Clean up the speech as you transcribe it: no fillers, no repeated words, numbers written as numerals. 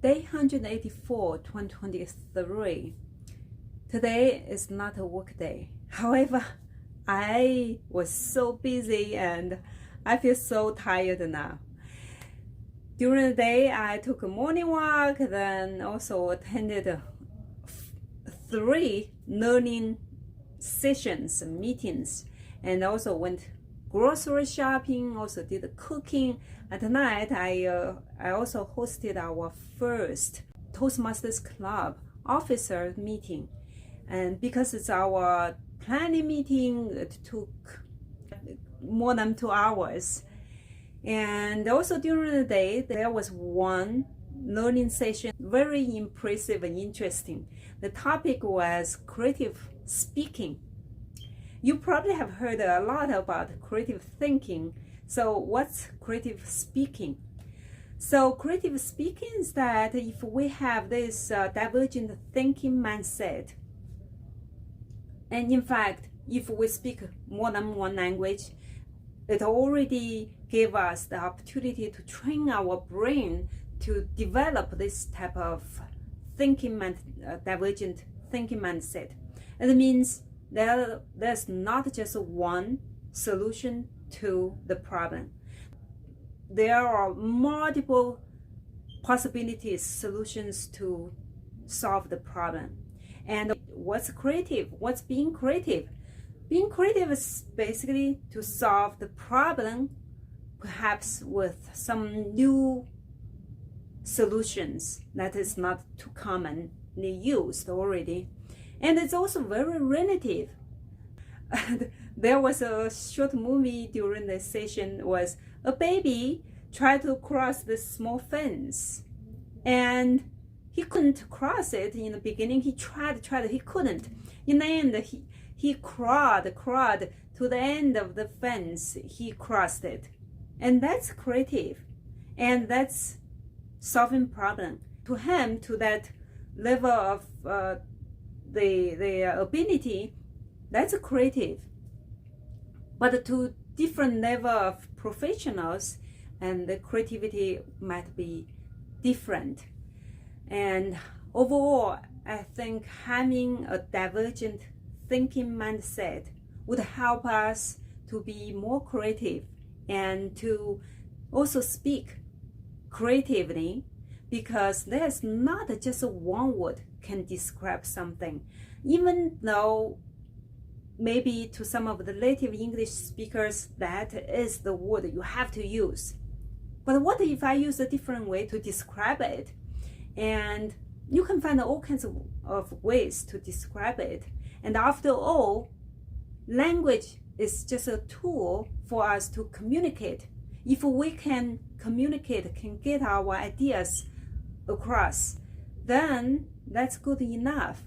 Day 184, 2023. Today is not a work day. However, I was so busy and I feel so tired now. During the day, I took a morning walk, then also attended 3 learning sessions, meetings, and also went grocery shopping, also did cooking. At night, I also hosted our first Toastmasters Club officer meeting. And because it's our planning meeting, it took more than 2 hours. And also during the day, there was one learning session, very impressive and interesting. The topic was creative speaking. You probably have heard a lot about creative thinking. So what's creative speaking? So creative speaking is that if we have this divergent thinking mindset, and in fact, if we speak more than one language, it already gave us the opportunity to train our brain to develop this type of divergent thinking mindset. And it means there's not just one solution to the problem. There are multiple possibilities, solutions to solve the problem. And what's creative? What's being creative? Being creative is basically to solve the problem, perhaps with some new solutions that is not too commonly used already. And it's also very relative. There was a short movie during the session, was a baby tried to cross this small fence, and he couldn't cross it in the beginning. He tried, he couldn't. In the end, he crawled to the end of the fence. He crossed it. And that's creative. And that's solving problem. To him, to that level of the ability, that's creative. But to different level of professionals, and the creativity might be different. And overall, I think having a divergent thinking mindset would help us to be more creative and to also speak creatively, because there's not just one word can describe something. Even though maybe to some of the native English speakers, that is the word you have to use. But what if I use a different way to describe it? And you can find all kinds of ways to describe it. And after all, language is just a tool for us to communicate. If we can communicate, can get our ideas across, then that's good enough.